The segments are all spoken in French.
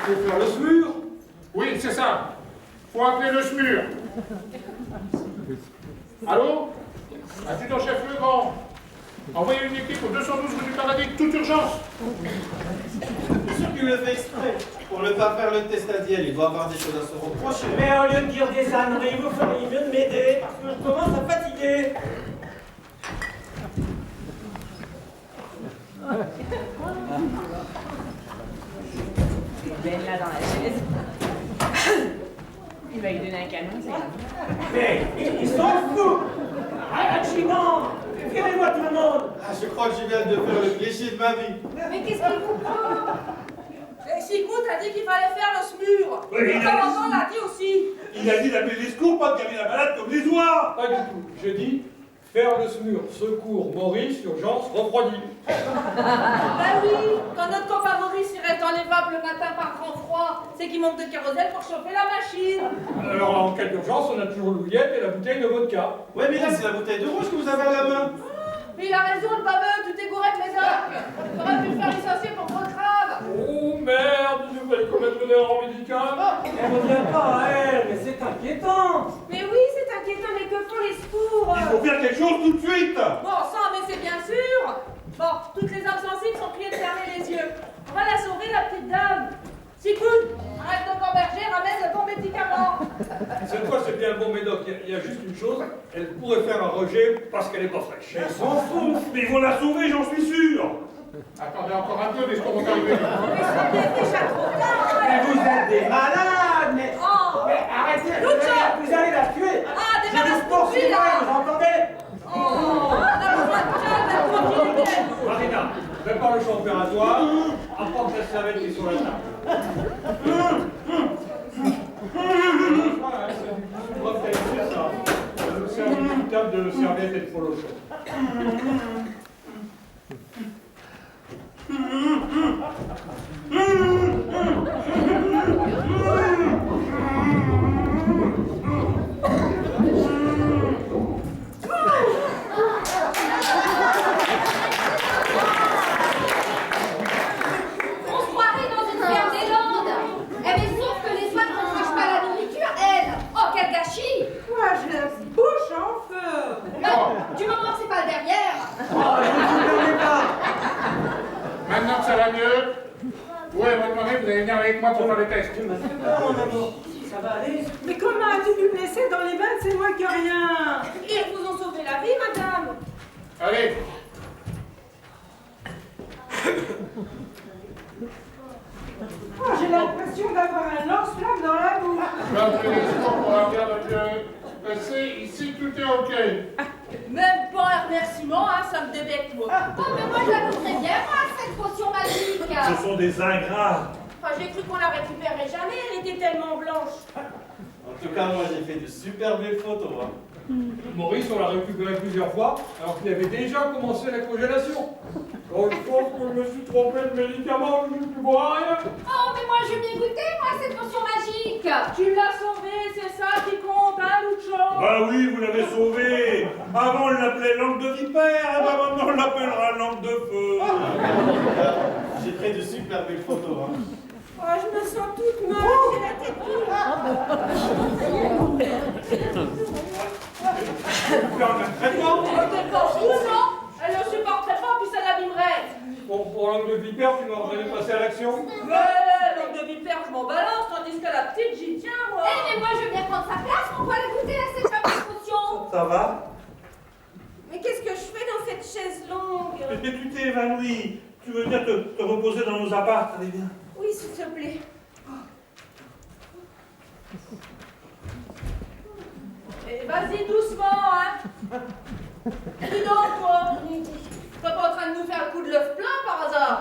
Faut faire le SMUR. Oui, c'est ça. Faut appeler le SMUR. Allô? Adjudant chef Legrand. Envoyez une équipe au 212 rue du Paradis, toute urgence. C'est sûr qu'il le fait exprès. Pour ne pas faire le test ADL, il doit avoir des choses à se reprocher. Mais au lieu de dire des âneries, vous feriez mieux de m'aider, parce que je commence à fatiguer. Ben là dans la chaise. Il va lui donner un canon, c'est grave. Mais ils sont fous. Accident. Virez-moi tout le monde. Ah, je crois que je viens de faire le cliché de ma vie. Mais qu'est-ce qu'il vous prend? Sicout a dit qu'il fallait faire le SMUR. Oui, Le commandant l'a dit aussi. Il a dit d'appeler les secours, pas de garer la malade comme les oies. Pas du tout. Je dis faire le SMUR, secours, Maurice, urgence, refroidi. Ben oui, quand notre copain Maurice il reste dans les vapes le matin par grand froid, c'est qu'il manque de kérosène pour chauffer la machine. Alors en cas d'urgence, on a toujours l'ouillette et la bouteille de vodka. Ouais, mais là, c'est la bouteille de rouge que vous avez à la main. Mais il a raison, le baveux, tu t'es gouré de mes orques. T'aurais pu le faire licencier pour trop grave. Oh merde, je vais commettre une erreur médicale. On revient pas à elle, mais c'est inquiétant. Mais oui, c'est inquiétant, mais que font les secours? Il faut faire quelque chose tout de suite. Bon sang, mais c'est bien sûr. Bon, toutes les âmes sensibles sont priées de fermer les yeux. On va la sauver, la petite dame. Sicout, arrête de t'emberger, ramène le bon médicament. Cette fois, c'est bien le bon médoc. Il y a juste une chose, elle pourrait faire un rejet parce qu'elle est pas fraîche. Elle s'en fout. Mais ils vont la sauver, j'en suis sûr. Attendez encore un peu, mais je commence à arriver. Mais c'est déjà trop tard. Mais vous êtes des malades, mais... Oh, Mais arrêtez, Lucio. vous allez la tuer. Ah, Je débarrasse vous tout de poursuis, suite, là. vous entendez? Oh, on a besoin de calme, de tranquillité. Marina, prépare le champ opératoire, apporte la serviette qui est sur la table. Voilà, c'est du drap qualité, ça. C'est un petit table de serviette et de polo chaud. On se croirait dans une ferme des Landes. Eh mais sauf que les oies ne refroidissent pas la nourriture, elles. Oh, quel gâchis. Moi, je la bouche en feu. Non, du moment que c'est pas le derrière. Oh, je ne vous permets pas. Maintenant que ça va mieux, ouais, votre mari, vous allez venir avec moi pour faire les tests. Tu m'as fait peur, mon amour. Ça va aller? Mais comment as-tu pu blesser dans les veines? C'est moi qui ai rien. Ils vous ont sauvé la vie, madame. Allez, Oh, j'ai l'impression d'avoir un lance-flamme dans la bouche. là, vous allez les pour avoir ici, tout est OK. Même pas un remerciement, hein, ça me débecte, moi. Oh, mais moi, je la voudrais bien, moi, cette potion magique. Ce sont des ingrats. Enfin, j'ai cru qu'on la récupérait jamais, elle était tellement blanche. En tout cas, moi, j'ai fait de super belles photos. Hein. Maurice, on l'a récupéré plusieurs fois, alors qu'il avait déjà commencé la congélation. Oh, je pense que je me suis trompé de médicament, je ne plus boire rien. Oh, mais moi, je vais bien goûter, moi, cette potion magique. Tu l'as sauvée, c'est ça qui compte, hein, Lucho? Bah oui, vous l'avez sauvé. Avant, on l'appelait langue de vipère, et bah maintenant, on l'appellera langue de feu. J'ai fait de super belles photos. Hein. Oh, je me sens toute molle, j'ai la tête lourde. Faire un traitement. T'es pas fou, non? Elle ne supporterait pas, puis ça l'abîmerait. Bon, pour langue de vipère, tu m'as ordonné de passer à l'action. Ouais, langue de vipère, je m'en balance, tandis que la petite, j'y tiens, moi. Eh, mais moi, je veux bien prendre sa place, on va la goûter à cette fameuse potion. Ça va? Mais qu'est-ce que je fais dans cette chaise longue? Mais tu t'es évanoui. Tu veux dire te reposer dans nos apparts, allez bien. Oui, s'il te plaît. Et vas-y doucement, hein. Dis donc, toi. T'es pas en train de nous faire le coup de l'œuf plein, par hasard?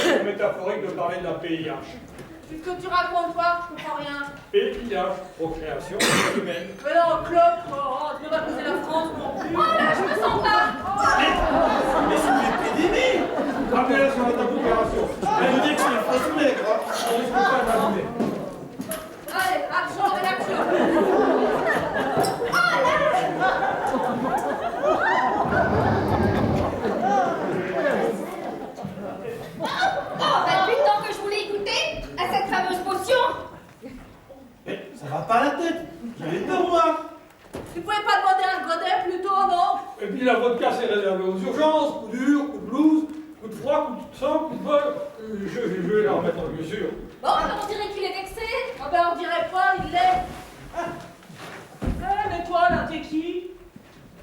C'est métaphorique de parler de la PIH. Qu'est-ce que tu racontes, toi? Je comprends rien. PIH, procréation humaine. Mais non, clope, oh, tu veux pas poser la France non plus. Oh là, je me sens pas. Mais c'est une épidémie. Rappelez-la sur la table d'opération. Elle nous dit que c'est une fausse maigre. Hein. On risque pas d'arriver. Allez, action, réaction. Oh, va pas la tête. J'avais peur, moi. Tu pouvais pas demander un godet plutôt, non? Et puis la vodka, c'est réservé aux urgences, coup dur, coup de blues, coup de froid, coup de sang, coup de bol. Je vais la remettre, bien sûr. Bon, on dirait qu'il est vexé. Ah ben, on dirait pas, il l'est. Mais toi, là, t'es qui?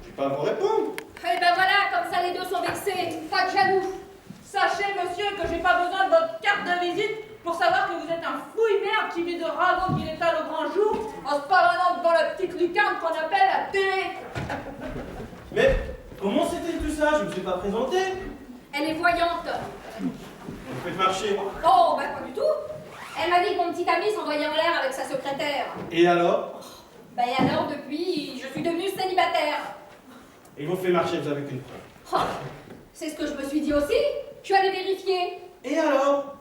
Je vais pas vous répondre. Eh ben voilà, comme ça les deux sont vexés. Pas de jaloux. Sachez, monsieur, que j'ai pas besoin de votre carte de visite pour savoir que vous êtes un fouille-merde qui vit de ragots qu'il étale au grand jour en se paranant devant la petite lucarne qu'on appelle la télé. Mais comment c'était tout ça? Je me suis pas présenté. Elle est voyante. Vous faites marcher. Oh, bah pas du tout. Elle m'a dit que mon petit ami s'envoyait en l'air avec sa secrétaire. Et alors? Bah et alors, depuis, je suis devenue célibataire. Et vous fait marcher, vous avez qu'une preuve. Oh, c'est ce que je me suis dit aussi. Je suis allée vérifier. Et alors?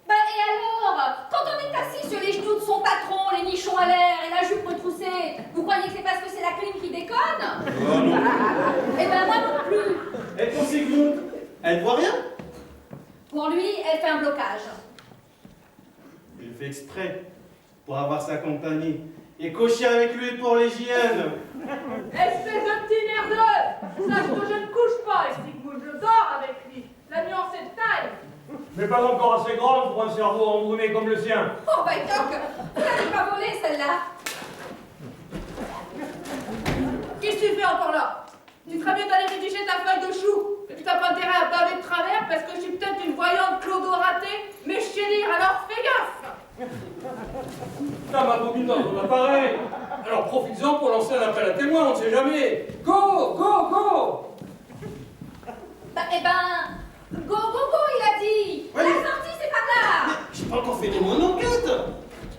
Bah et alors? Quand on est assis sur les genoux de son patron, les nichons à l'air et la jupe retroussée, vous croyez que c'est parce que c'est la clim qui déconne? Oh non. Eh ben moi non plus. Et pour Sigmund, elle voit rien? Pour lui, elle fait un blocage. Il le fait exprès pour avoir sa compagnie et cocher avec lui pour l'hygiène. Espèce de petit merdeux! Sache que je ne couche pas avec Sigmund, je dors avec lui. La nuance est de taille. Mais pas encore assez grande pour un cerveau embrumé comme le sien. Oh bah toc, vous l'avez pas volé celle-là. Qu'est-ce que tu fais encore là? Tu ferais mieux d'aller rédiger ta feuille de chou. Et puis t'as pas intérêt à baver de travers parce que je suis peut-être une voyante clodo ratée, mais je sais lire, alors fais gaffe! Putain, ma bobine dans ton appareil. Alors profites-en pour lancer un appel à témoins, on ne sait jamais. Go, go, go! Bah eh ben, go go go il a dit. Ouais. La sortie c'est par là. J'ai pas encore fait mon enquête.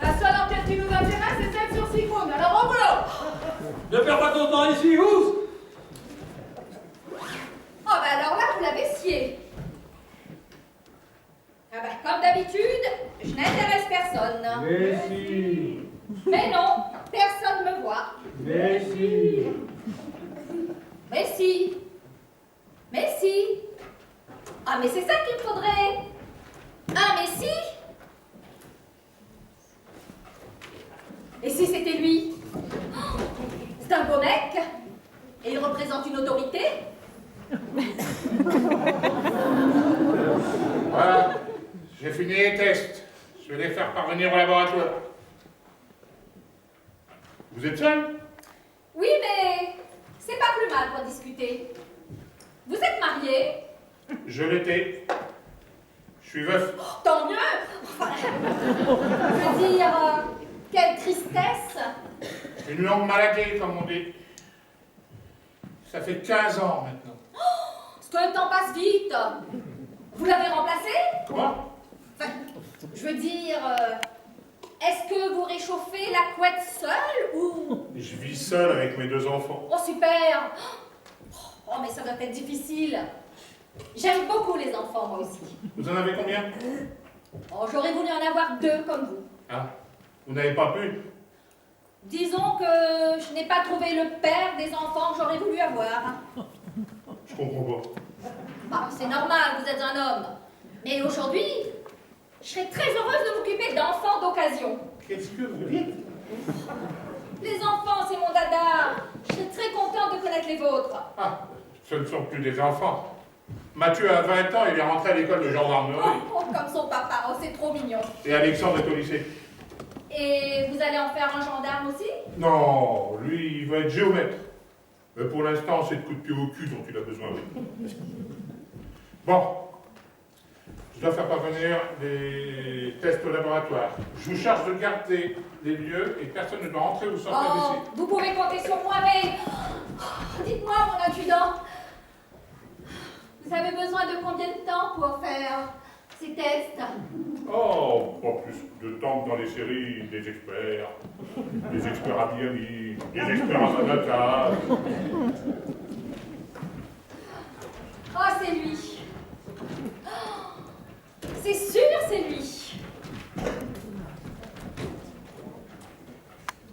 La seule enquête qui nous intéresse, c'est celle sur Sigmund, alors au boulot! Ne perds pas ton temps ici, Ous! Oh bah alors là vous l'avez scié. Ah bah comme d'habitude, je n'intéresse personne. Mais si, Mais non, personne me voit. mais si. Mais si. Mais si. Ah mais c'est ça qu'il me faudrait. Ah mais si. Et si c'était lui? Oh, c'est un beau mec. Et il représente une autorité. Voilà, j'ai fini les tests. Je vais les faire parvenir au laboratoire. Vous êtes seul? Oui mais c'est pas plus mal pour discuter. Vous êtes marié? Je l'étais. Je suis veuf. Oh, tant mieux. Enfin, je veux dire, quelle tristesse. Une longue maladie, comme on dit. Ça fait 15 ans maintenant. Parce que le temps passe vite. Vous l'avez remplacé? Comment? Enfin, je veux dire, est-ce que vous réchauffez la couette seule ou... Je vis seul avec mes 2 enfants. Oh super. Oh mais ça doit être difficile. J'aime beaucoup les enfants moi aussi. Vous en avez combien? Oh j'aurais voulu en avoir 2 comme vous. Ah, vous n'avez pas pu? Disons que je n'ai pas trouvé le père des enfants que j'aurais voulu avoir. Je comprends pas. Bah, c'est normal, vous êtes un homme. Mais aujourd'hui, je serais très heureuse de m'occuper d'enfants d'occasion. Qu'est-ce que vous dites? Les enfants, c'est mon dada. Je serais très contente de connaître les vôtres. Ah, ce ne sont plus des enfants. Mathieu a 20 ans, il est rentré à l'école de gendarmerie. Oh, comme son papa, oh, c'est trop mignon. Et Alexandre est au lycée. Et vous allez en faire un gendarme aussi? Non, lui, il va être géomètre. Mais pour l'instant, c'est de coups de pied au cul dont il a besoin, oui. Bon. Je dois faire parvenir des tests au laboratoire. Je vous charge de garder les lieux et personne ne doit entrer ou sortir Oh, d'ici. vous pouvez compter sur moi, mais... Oh, dites-moi, mon adjudant, vous avez besoin de combien de temps pour faire ces tests? Oh, pas plus de temps que dans les séries des experts à Miami, des experts à Manhattan. Oh, c'est lui. Oh, c'est sûr, c'est lui.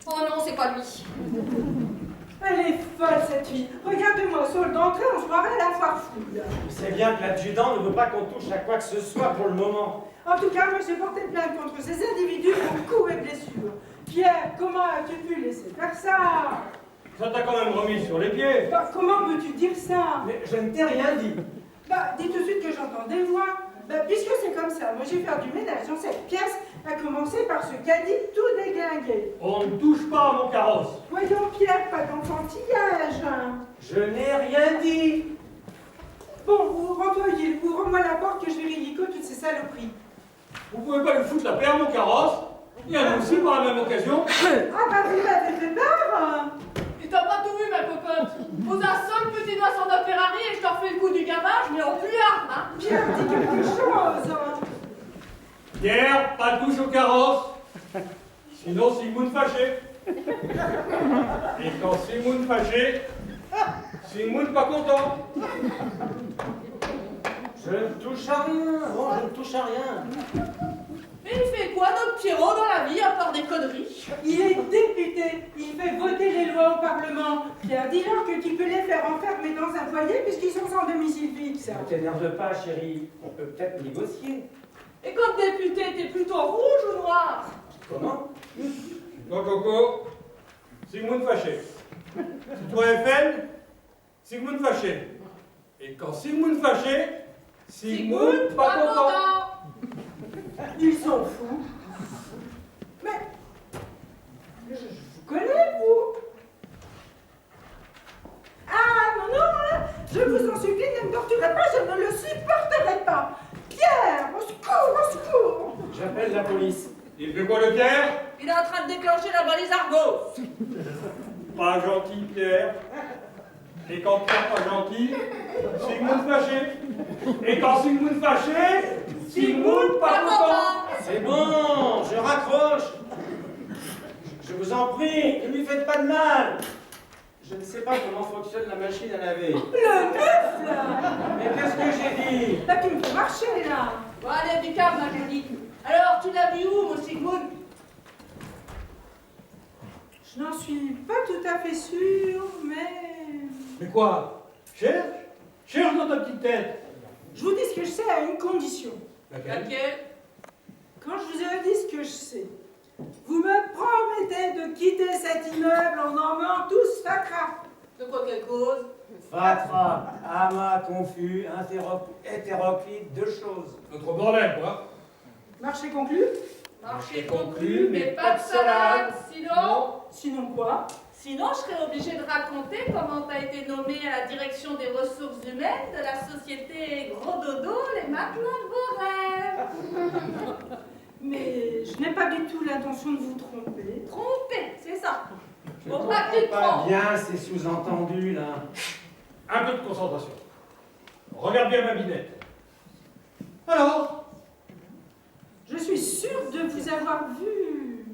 Oh non, c'est pas lui. Elle est folle, cette fille. Regardez-moi sur le d'entrée, on se croirait à la foire fouille. C'est bien que l'adjudant ne veut pas qu'on touche à quoi que ce soit pour le moment. En tout cas, moi, j'ai porté plainte contre ces individus pour coups et blessures. Pierre, comment as-tu pu laisser faire ça? Ça t'a quand même remis sur les pieds. Bah, comment peux-tu dire ça? Mais je ne t'ai rien dit. Bah, dis tout de suite que j'entends des voix. Bah, puisque c'est comme ça, moi j'ai fait du ménage dans cette pièce, à commencer par ce caddie tout déglingué. On ne touche pas à mon carrosse. Voyons Pierre, pas d'enfantillage. Je n'ai rien dit. Bon, rends-toi Gilles, ouvre-moi la porte que je vais ridico toutes ces saloperies. Vous pouvez pas lui foutre la paix à mon carrosse. Et à nous aussi par la même occasion. Ah bah vous m'avez fait peur. Et t'as pas tout vu, ma cocotte. Pose un seul petit doigt sur notre Ferrari et je te refais le coup du gavage, mais en plus hard, hein. Pierre, dis quelque chose. Pierre, pas de touche au carrosse. Sinon, Sigmund fâché. Et quand Sigmund fâché, Sigmund pas content. Je ne touche à rien. Bon, je ne touche à rien. Mais il fait quoi, notre Pierrot, dans la vie, à part des conneries? Il est député, il fait voter les lois au Parlement. Pierre, dis-leur que tu peux les faire enfermer dans un foyer puisqu'ils sont sans domicile fixe. Ne t'énerve pas, chérie. On peut peut-être négocier. Et comme député, t'es plutôt rouge ou noir? Comment? Donc, Coco, Sigmund fâché. Citoyen FN, Sigmund fâché. Et quand Sigmund fâché, Sigmund pas content. Ils sont fous. Mais je vous connais, vous. Ah non, non, hein, je vous en supplie, ne me torturez pas, je ne le supporterai pas. Pierre, au secours, au secours. J'appelle la police. Il fait quoi le Pierre? Il est en train de déclencher la balise Argos. Pas gentil, Pierre. Et quand Pierre pas gentil, Sigmund fâché. Et quand Sigmund fâché, Sigmund pas content. C'est bon, je raccroche. Je vous en prie, ne lui faites pas de mal. Je ne sais pas comment fonctionne la machine à laver. Le mufle. Mais qu'est-ce que j'ai dit? Là, tu me fais marcher, là. Bon, allez, du câble, ma jolie. Alors, tu l'as vu où, mon Sigmund? Je n'en suis pas tout à fait sûre, mais... Mais quoi? Cherche? Cherche dans ta petite tête. Je vous dis ce que je sais à une condition. Laquelle? Laquelle? Quand je vous ai dit ce que je sais, vous me promettez de quitter cet immeuble en emmenant tous Fakra. De quoi, quelle cause? Fatra, amas, confus, hétéroclite, deux choses. Notre bordel, quoi. Marché conclu? Marché conclu, mais pas de salade. Sinon... Sinon quoi? Sinon, je serais obligée de raconter comment tu as été nommée à la direction des ressources humaines de la société Gros Dodo, les matelas de vos rêves. Mais je n'ai pas du tout l'intention de vous tromper. Tromper, c'est ça. Je Faut ne pas que tu te comprends pas trompes. bien ces sous-entendus, là. Un peu de concentration. Regarde bien ma binette. Alors? Je suis sûre de vous avoir vu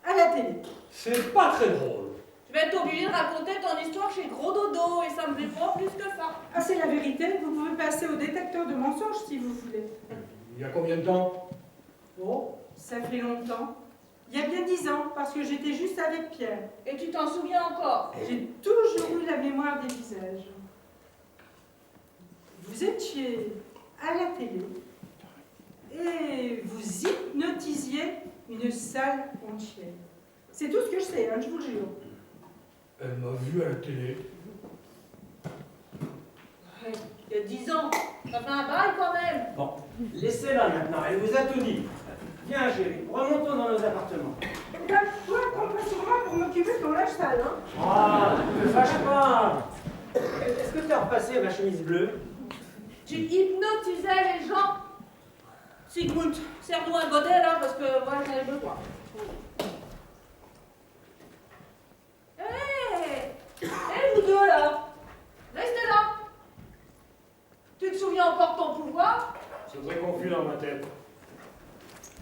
à la télé. C'est pas très drôle. Tu vas être obligée de raconter ton histoire chez Gros Dodo et ça me fait pas plus que ça. Ah, c'est la vérité, vous pouvez passer au détecteur de mensonges si vous voulez. Il y a combien de temps? Oh, ça fait longtemps. Il y a bien 10 ans, parce que j'étais juste avec Pierre. Et tu t'en souviens encore? J'ai toujours eu la mémoire des visages. Vous étiez à la télé et vous hypnotisiez une salle entière. C'est tout ce que je sais, hein, je vous le jure. Elle m'a vu à la télé. Ouais, il y a 10 ans. Ça fait un bail quand même. Bon, laissez-la maintenant, elle vous a tout dit. Viens, chérie, remontons dans nos appartements. Eh ben, toi, compte sur moi pour m'occuper de ton linge sale, hein. Ah, ne me fâche pas. Est-ce que tu as repassé ma chemise bleue? Tu hypnotisais les gens. Sigmund, serre-nous un godet là parce que moi j'en ai besoin. Hé vous deux là, restez là. Tu te souviens encore de ton pouvoir? C'est très confus dans ma tête.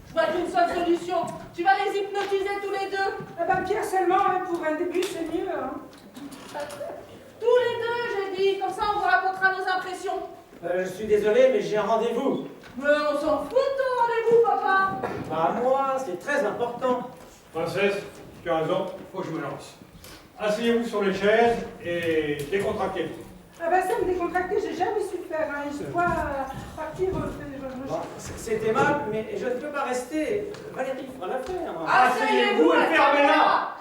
Je vois qu'une seule solution. Tu vas les hypnotiser tous les deux. Ah ben, Pierre seulement, hein, pour un début, c'est mieux, hein. Tous les deux, j'ai dit. Comme ça, on vous racontera nos impressions. Je suis désolé, mais j'ai un rendez-vous. Mais on s'en fout de ton rendez-vous, papa. Pas moi, c'est très important. Princesse, tu as raison, faut que je me lance. Asseyez-vous sur les chaises et décontractez. Ah ben, ça me décontracter, j'ai jamais su faire, hein. Histoire... Qui refait les choses? Bon, c'est aimable, mais je ne peux pas rester. Valérie fera l'affaire. Asseyez-vous et fermez-la.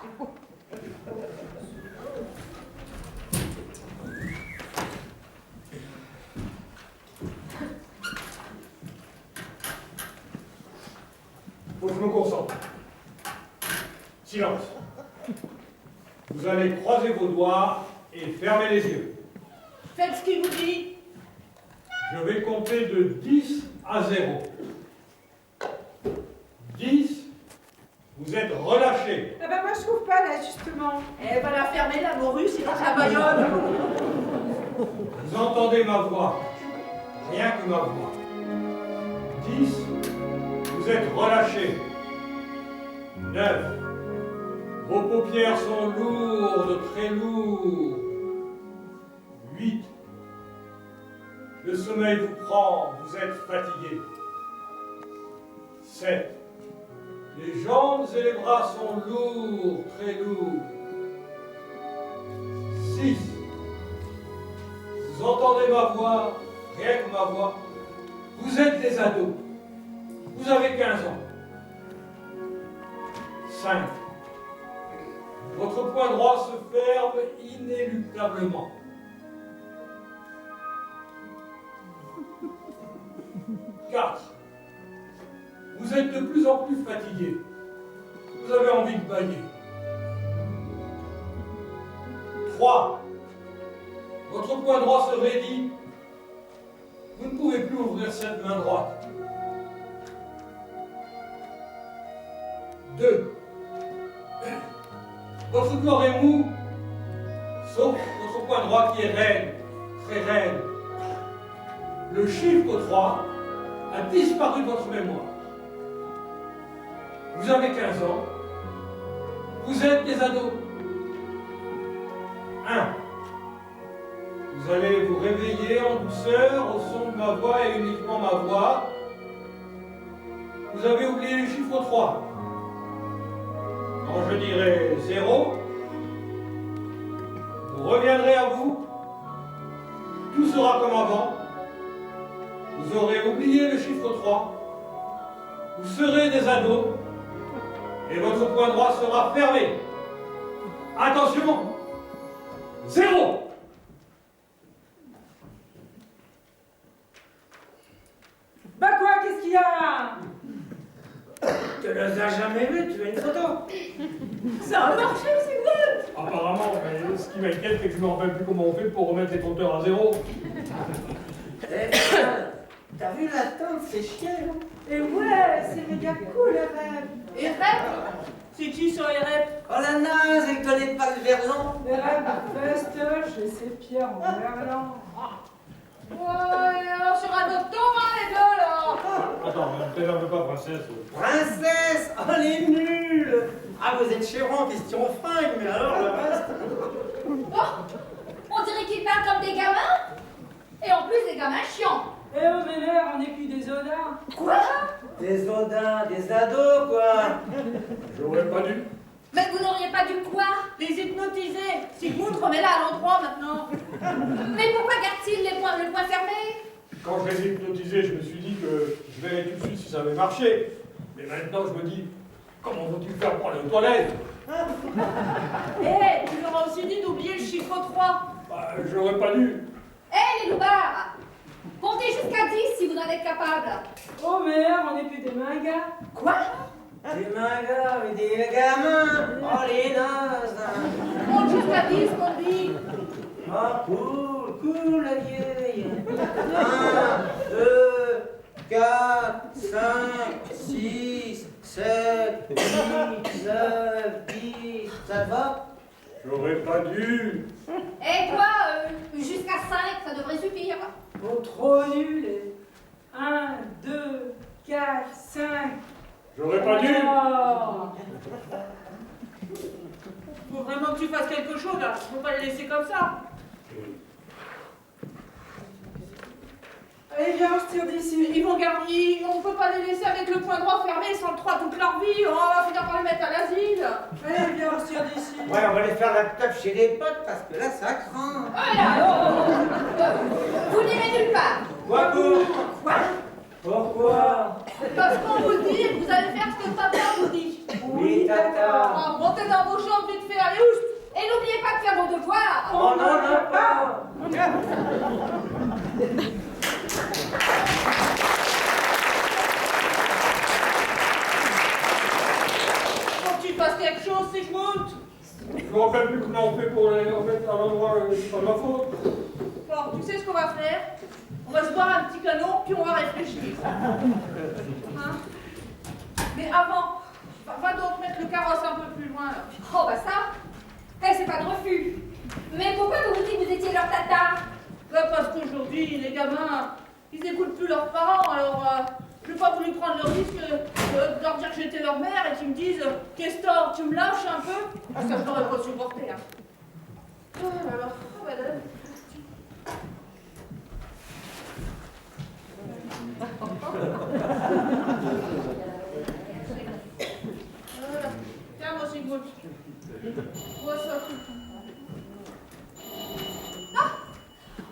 Faut que je me concentre. Silence. Vous allez croiser vos doigts et fermer les yeux. Faites ce qu'il vous dit. Je vais compter de 10 à 0. 10, vous êtes relâchés. Ah ben moi je trouve pas là justement. Elle va la fermer, la morue, sinon je la baillonne. Vous entendez ma voix. Rien que ma voix. 10, vous êtes relâchés. 9, vos paupières sont lourdes, très lourdes. 8, le sommeil vous prend, vous êtes fatigué. 7, les jambes et les bras sont lourds, très lourds. 6, vous entendez ma voix, rien que ma voix. Vous êtes des ados. Vous avez 15 ans. 5, votre poing droit se ferme inéluctablement. 4, vous êtes de plus en plus fatigué. Vous avez envie de bailler. 3, votre poing droit se raidit. Vous ne pouvez plus ouvrir cette main droite. 2, votre corps est mou, sauf votre poing droit qui est raide, très raide. Le chiffre 3 a disparu de votre mémoire. Vous avez 15 ans. Vous êtes des ados. 1. Vous allez vous réveiller en douceur au son de ma voix et uniquement ma voix. Vous avez oublié le chiffre 3. Quand je dirai 0, vous reviendrez à vous. Tout sera comme avant. Vous aurez oublié le chiffre 3. Vous serez des ados. Et votre poing droit sera fermé. Attention, 0. Bah quoi, qu'est-ce qu'il y a? Tu les as jamais vus, tu as une photo. Ça a marché, c'est good. Apparemment, mais ce qui m'inquiète, c'est que je ne me rappelle plus comment on fait pour remettre les compteurs à 0. Eh, t'as vu la tente, c'est chiant. Et ouais, c'est méga cool, rêve. Et Rep? C'est qui sur les Rep? Oh la naze, elle connaît pas le verlan. Les rêves festoche et c'est Pierre en verlan. Ouais, alors sur un autre ton, hein, les deux, là. Attends, ne t'énerve pas, princesse. Princesse, oh les nuls. Ah, vous êtes chéron, question fringue, mais alors le reste. Oh, on dirait qu'ils parlent comme des gamins. Et en plus, des gamins chiants. Eh oh Ménère, on n'est plus des odins. Quoi? Des odins, des ados, quoi. J'aurais pas dû. Mais vous n'auriez pas dû quoi? Les hypnotiser. Sigmund, remets-la à l'endroit, maintenant. Mais pourquoi garde-t-il le poing fermé? Quand je les ai hypnotisés, je me suis dit que je verrais tout de suite si ça avait marché. Mais maintenant, je me dis, comment vont-ils faire pour aller aux toilettes? Eh, tu leur as aussi dit d'oublier le chiffre 3. Bah, j'aurais pas dû. Hé, les loupards! Comptez jusqu'à 10 si vous en êtes capable. Oh merde, on n'est plus des mangas. Quoi? Des mangas et des gamins. Oh les nazes. Compte jusqu'à 10, mon dit. Ah, cool, la vieille. 1, 2, 4, 5, 6, 7, 8, 9, 10. Ça te va? J'aurais pas dû. Et toi, jusqu'à 5, ça devrait suffire. Oh, trop nul. 1, 2, 4, 5. J'aurais pas dû. Oh. Faut vraiment que tu fasses quelque chose, là. Faut pas les laisser comme ça. Allez, viens, on se tire d'ici. Ils vont garder. On peut pas les laisser avec le poing droit fermé sans le 3 toute leur vie. On va finir par les mettre à l'asile. Allez, viens, on se tire d'ici. Ouais, on va aller faire la teuf chez les potes parce que là, ça craint. Oh là, vous n'irez nulle part. Quoi, Quoi? Pourquoi? Parce qu'on vous le dit et que vous allez faire ce que Tata vous dit. Oui, Tata. Ah, montez dans vos chambres vite fait, allez, oust. Et n'oubliez pas de faire vos devoirs. On n'en a pas. Faut que tu fasses quelque chose, Sigmund. Je me rappelle plus comment on fait pour les remettre à l'endroit où c'est pas ma faute. Bon, tu sais ce qu'on va faire? On va se boire un petit canon, puis on va réfléchir. Hein? Mais avant, va donc mettre le carrosse un peu plus loin, là. Oh bah ça, c'est pas de refus. Mais pourquoi vous dites que vous étiez leur tata? Bah, parce qu'aujourd'hui, les gamins, ils écoutent plus leurs parents, alors je n'ai pas voulu prendre le risque de leur dire que j'étais leur mère et qu'ils me disent Questor, tu me lâches un peu? Ah, ça, je n'aurais pas supporté, hein. Ah, alors, oh, madame. Voilà. Tiens, moi, Sigmund. Vois ça. Ah,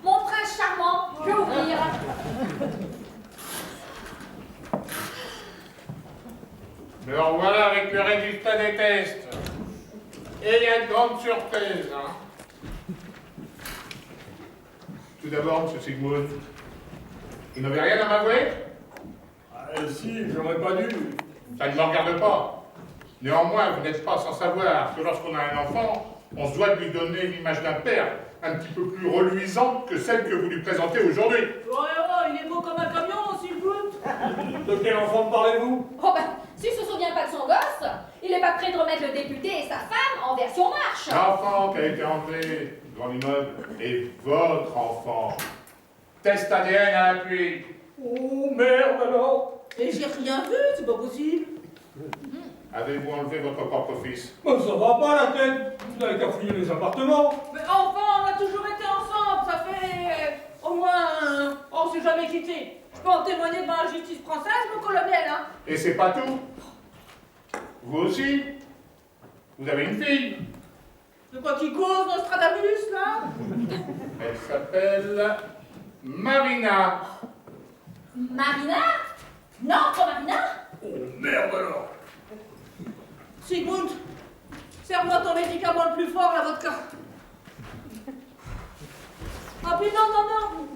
mon prince charmant, je vais ouvrir. Me revoilà avec le résultat des tests. Et il y a de grandes surprises. Hein. Tout d'abord, M. Sigmund, vous n'avez rien à m'avouer? Si, j'aurais pas dû. Ça ne me regarde pas. Néanmoins, vous n'êtes pas sans savoir que lorsqu'on a un enfant, on se doit de lui donner l'image d'un père un petit peu plus reluisante que celle que vous lui présentez aujourd'hui. Ouais, il est beau comme un camion, Sigmund. De quel enfant parlez-vous? Oh bah, s'il se souvient pas de son gosse, il est pas prêt de remettre le député et sa femme en version marche. L'enfant qui a été enlevé devant l'immeuble est votre enfant. Test ADN à l'appui. Oh merde alors. Et j'ai rien vu, c'est pas possible. Avez-vous enlevé votre propre fils? Ben, ça va pas la tête. Vous n'avez qu'à fouiller les appartements. Mais enfin, on a toujours été ensemble, ça fait au moins... on s'est jamais quittés. Je peux en témoigner devant la justice française, mon colonel, hein. Et c'est pas tout. Vous aussi, vous avez une fille. De quoi qui cause Nostradamus, là? Elle s'appelle Marina. Marina? Notre Marina? Oh merde alors. Sigmund, serre-moi ton médicament le plus fort, la vodka. Ah puis non.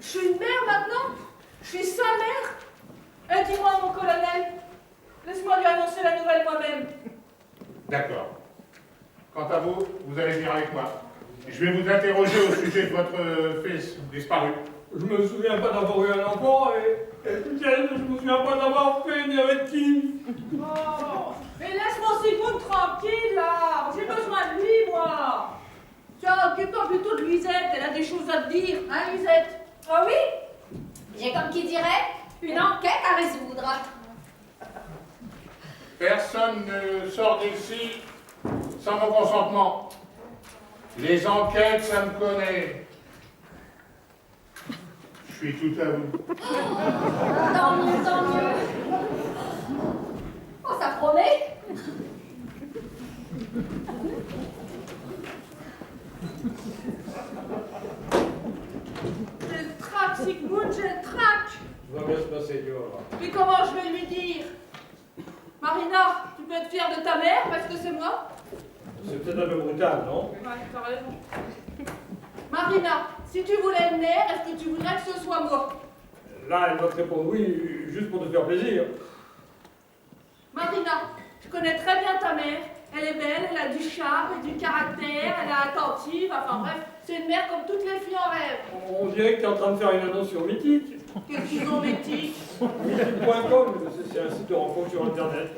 Je suis une mère maintenant? Je suis sa mère? Eh, dis-moi, mon colonel, laisse-moi lui annoncer la nouvelle moi-même. D'accord. Quant à vous, vous allez venir avec moi. Je vais vous interroger au sujet de votre fils disparu. Je me souviens pas d'avoir eu un enfant et je me souviens pas d'avoir fait ni avec qui. Oh, mais laisse mon Sigmund tranquille, là. J'ai besoin de lui, moi. Tiens, occupe-toi plutôt de Lisette, elle a des choses à te dire, hein, Lisette? Ah oui? J'ai comme qui dirait une enquête à résoudre. Personne ne sort d'ici sans mon consentement. Les enquêtes, ça me connaît. Je suis tout à vous. Tant mieux, tant mieux. Oh, ça promet. J'ai le trac, Sigmund, j'ai le trac. Ça va bien se passer, tu vas voir. Mais comment je vais lui dire? Marina, tu peux être fière de ta mère parce que c'est moi? C'est peut-être un peu brutal, non? Ouais, t'as raison. Marina, si tu voulais une mère, est-ce que tu voudrais que ce soit moi? Là, elle va te répondre oui, juste pour te faire plaisir. Marina, je connais très bien ta mère. Elle est belle, elle a du charme et du caractère, elle est attentive, enfin bref, c'est une mère comme toutes les filles en rêve. On dirait que tu es en train de faire une annonce sur Mythique. Qu'est-ce qu'ils ont, Mythique? Mythique.com, c'est un site de rencontre sur Internet.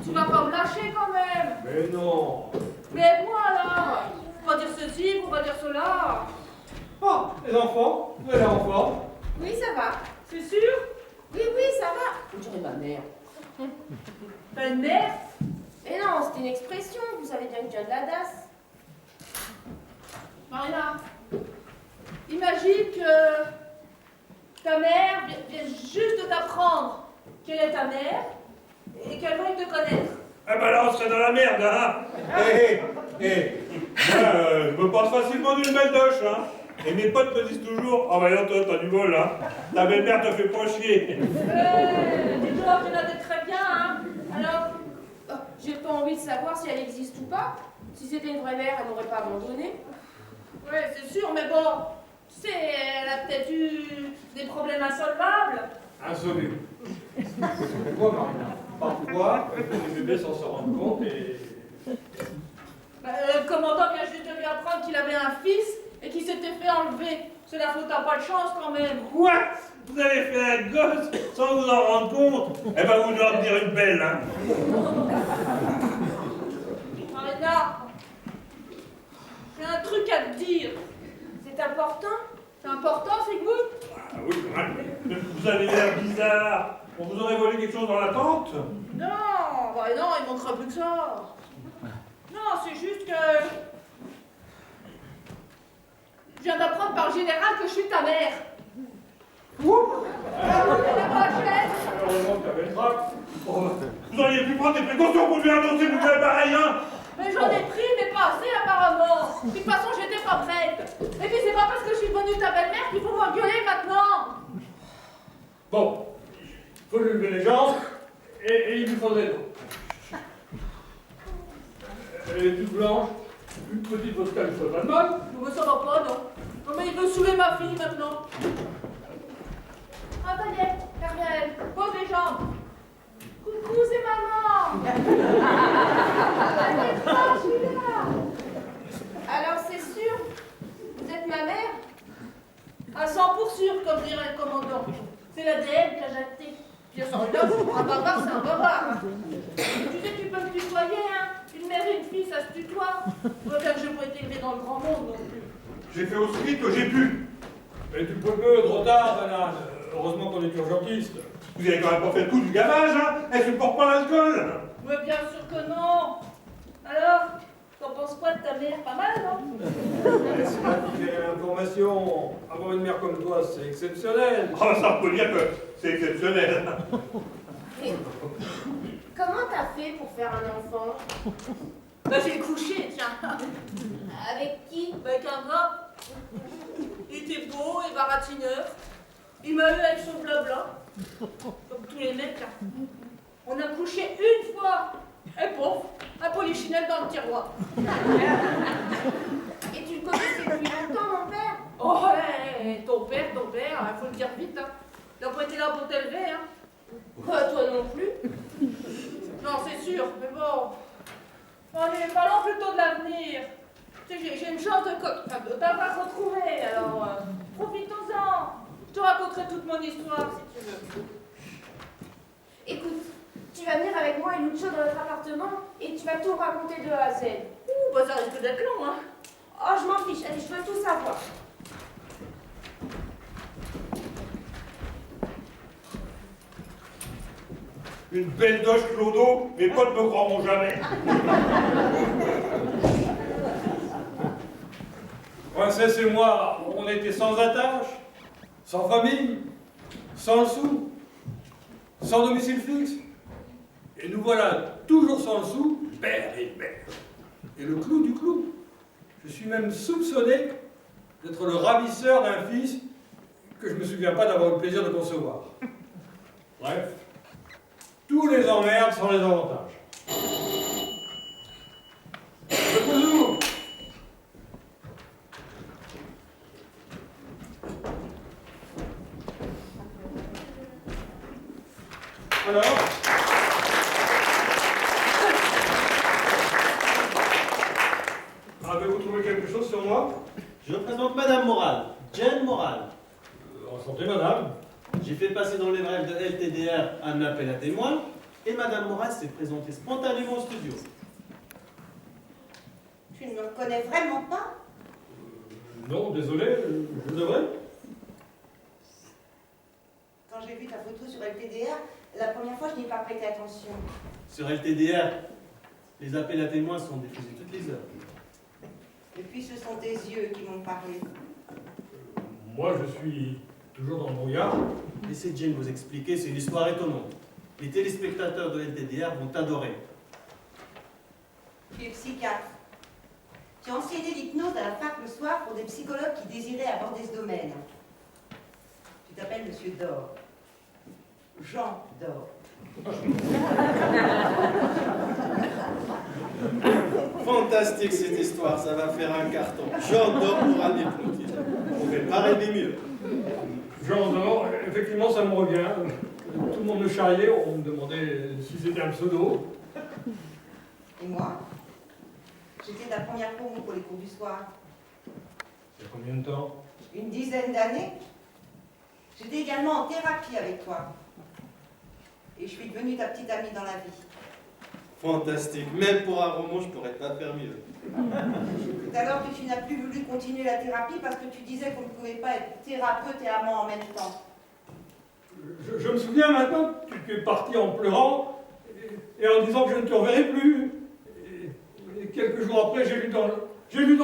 Tu vas pas me lâcher quand même. Mais non. Mais aide-moi alors. Faut pas dire ceci, faut pas dire cela. Ah, les enfants, vous allez en forme. Oui, ça va. C'est sûr? Oui, ça va. On dirait ma mère. T'as une mère? Mais non, c'est une expression. Vous savez bien que tu as de la dasse. Marina, imagine que ta mère vient juste de t'apprendre quelle est ta mère et qu'elle veuille te connaître. Ah bah là, on serait dans la merde, hein. Moi, je me passe facilement d'une belle doche, hein. Et mes potes me disent toujours, oh bah non, toi, t'as du bol, hein. Ta belle-mère te fait pas chier. Dis-toi, tu l'as très bien, hein. Alors, j'ai pas envie de savoir si elle existe ou pas. Si c'était une vraie mère, elle m'aurait pas abandonné. Ouais, c'est sûr, mais bon, tu sais, elle a peut-être eu des problèmes insolvables. Insoluble. Pourquoi, Marina? Parfois, les bébés sans se rendre compte et... Le commandant vient juste de lui apprendre qu'il avait un fils et qu'il s'était fait enlever. C'est la faute à pas de chance quand même. Quoi? Vous avez fait un gosse sans vous en rendre compte? Eh ben, vous devez en dire une belle, hein. Marina, j'ai un truc à te dire. C'est important? C'est important, Sigmund? Ah oui, quand même. Vous avez l'air bizarre. On vous aurait volé quelque chose dans la tente? Non, bah non, il manquera plus que ça. Non, c'est juste que... Je viens d'apprendre par le général que je suis ta mère. Heureusement que t'avais le trac. Vous auriez pu prendre des précautions pour lui annoncer une nouvelle pareille, hein? Mais j'en ai pris, mais pas assez apparemment. De toute façon, j'étais pas prête. Et puis c'est pas parce que je suis devenue ta belle-mère qu'il faut m'engueuler maintenant. Bon, il faut lui lever les jambes et il lui faudrait l'eau. Elle est toute blanche, une petite vodka ne ferait pas de mal. Non, mais ça va pas, non. Non, mais il veut saouler ma fille maintenant. Ah, ça y est, Gabriel, pose les jambes. Coucou, c'est maman. T'inquiète pas, je suis là. Alors, c'est sûr? Vous êtes ma mère? À 100 pour sûr, comme dirait le commandant. C'est l'ADN qui a jacté. Bien sûr, là, un barbare, c'est un barbare. Tu sais, tu peux me tutoyer, hein. Une mère et une fille, ça se tutoie. Je vois bien que je n'ai pas été élevée dans le grand monde non plus. J'ai fait aussi vite que j'ai pu. Mais tu peux peu, trop tard, banane. Heureusement qu'on est urgentiste. Vous avez quand même pas fait le coup du gavage, hein? Elle supporte pas l'alcool. Mais bien sûr que non. Alors, t'en penses quoi de ta mère? Pas mal, non? C'est là qu'il y a l'information. Avoir une mère comme toi, c'est exceptionnel. Oh, ça, on peut dire que c'est exceptionnel. Et comment t'as fait pour faire un enfant? Bah, j'ai couché, tiens. Avec qui? Bah, avec un gars. Il était beau et baratineur. Il m'a eu avec son blabla. Comme tous les mecs, là. On a couché une fois. Et pauvre, un polichinelle dans le tiroir. Et tu le connaissais depuis longtemps, mon père? Oh, ouais, ton père, faut le dire vite, hein. Il n'a pas été là pour t'élever, hein. Toi non plus. Non, c'est sûr, mais bon. Allez, parlons plutôt de l'avenir. Tu sais, j'ai une chance de t'avoir retrouvé, alors profitons-en. Je te raconterai toute mon histoire, si tu veux. Écoute, tu vas venir avec moi à une autre chose dans notre appartement et tu vas tout raconter de A à Z. Ouh, bah ça risque d'être long, hein. Oh, je m'en fiche, allez, je veux tout savoir. Une belle doche clodo, mes potes me croiront jamais. Princesse et moi, on était sans attache, sans famille, sans sou, sans domicile fixe. Et nous voilà toujours sans le sou, père et mère. Et le clou du clou, je suis même soupçonné d'être le ravisseur d'un fils que je ne me souviens pas d'avoir eu le plaisir de concevoir. Bref, tous les emmerdes sans les avantages. Le bonjour. Alors, avez-vous trouvé quelque chose sur moi? Je représente Madame Moral, Jane Moral. Enchanté, madame. J'ai fait passer dans les brèves de LTDR un appel à témoins et Madame Moral s'est présentée spontanément au studio. Tu ne me reconnais vraiment pas? Non, désolé, je devrais. Quand j'ai vu ta photo sur LPDR, la première fois, je n'y ai pas prêté attention. Sur LTDR, les appels à témoins sont diffusés toutes les heures. Et puis, ce sont tes yeux qui m'ont parlé. Moi, je suis toujours dans le brouillard. Laissez Jane vous expliquer, c'est une histoire étonnante. Les téléspectateurs de LTDR vont adorer. Tu es psychiatre. Tu as enseigné l'hypnose chose à la fac le soir pour des psychologues qui désiraient aborder ce domaine. Tu t'appelles Monsieur Dor. Jean Dor. Fantastique cette histoire, ça va faire un carton. Jean d'or pour un diplomatique. On ne peut pas rêver mieux. Jean d'or, effectivement, ça me revient. Tout le monde me charriait, on me demandait si c'était un pseudo. Et moi, j'étais ta première promo pour les cours du soir. Il y a combien de temps? Une dizaine d'années. J'étais également en thérapie avec toi. Et je suis devenue ta petite amie dans la vie. Fantastique, même pour un roman, je pourrais pas faire mieux. Tout à l'heure, tu n'as plus voulu continuer la thérapie parce que tu disais qu'on ne pouvait pas être thérapeute et amant en même temps. Je me souviens maintenant que tu es parti en pleurant et en disant que je ne te reverrai plus. Et quelques jours après, j'ai lu dans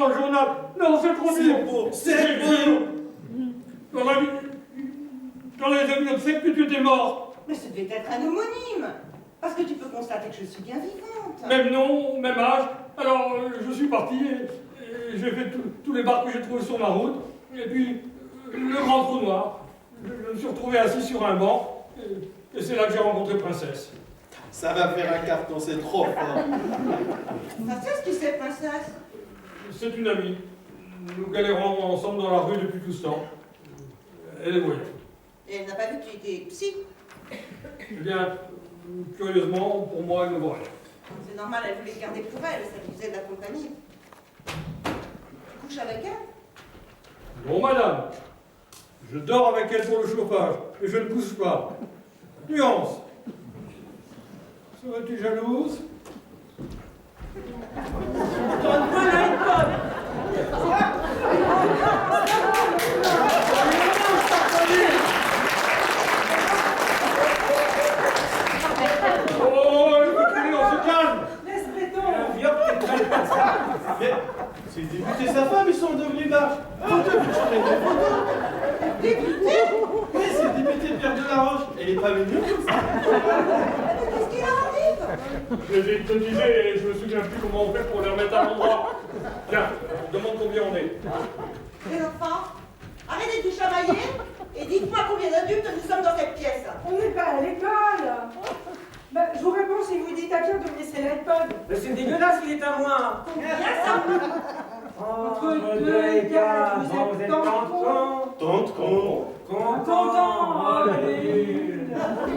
le journal. Non, c'est trop dur. C'est beau. Dans les avis d'obsèques que tu étais mort. Mais ce devait être un homonyme. Parce que tu peux constater que je suis bien vivante. Même nom, même âge. Alors, je suis parti et j'ai fait tous les bars que j'ai trouvés sur ma route. Et puis, le grand trou noir. Je me suis retrouvé assis sur un banc. Et c'est là que j'ai rencontré Princesse. Ça va faire un carton, c'est trop fort. Princesse, qui c'est, Princesse? C'est une amie. Nous galérons ensemble dans la rue depuis tout ce temps. Elle est voyante. Et elle n'a pas vu que tu étais psy. Eh bien, curieusement, pour moi, elle ne voit rien. C'est normal, elle voulait te garder pour elle, ça lui faisait de la compagnie. Tu couches avec elle? Non, madame. Je dors avec elle pour le chauffage, et je ne couche pas. Nuance. Serais-tu jalouse? Donne-moi l'iPod. Oh, écoutez, on se calme. Laisse Béton. Mais c'est le député et sa femme, ils sont devenus barges. Député? Mais c'est le député Pierre Delaroche. Elle est pas mignonne comme ça. Qu'est-ce qu'il arrive? Je les ai hypnotisés et je me souviens plus comment on fait pour les remettre à l'endroit. Tiens, demande combien on est. Les enfants, arrêtez de vous chamailler et dites-moi combien d'adultes nous sommes dans cette pièce. On n'est pas à l'école. Bah, je vous réponds si vous dites à Pierre de me laisser l'iPod. Mais c'est dégueulasse, il est à moi. Combien ça? Entre deux et quatre, vous êtes contents. Tante con. Contents. Allez.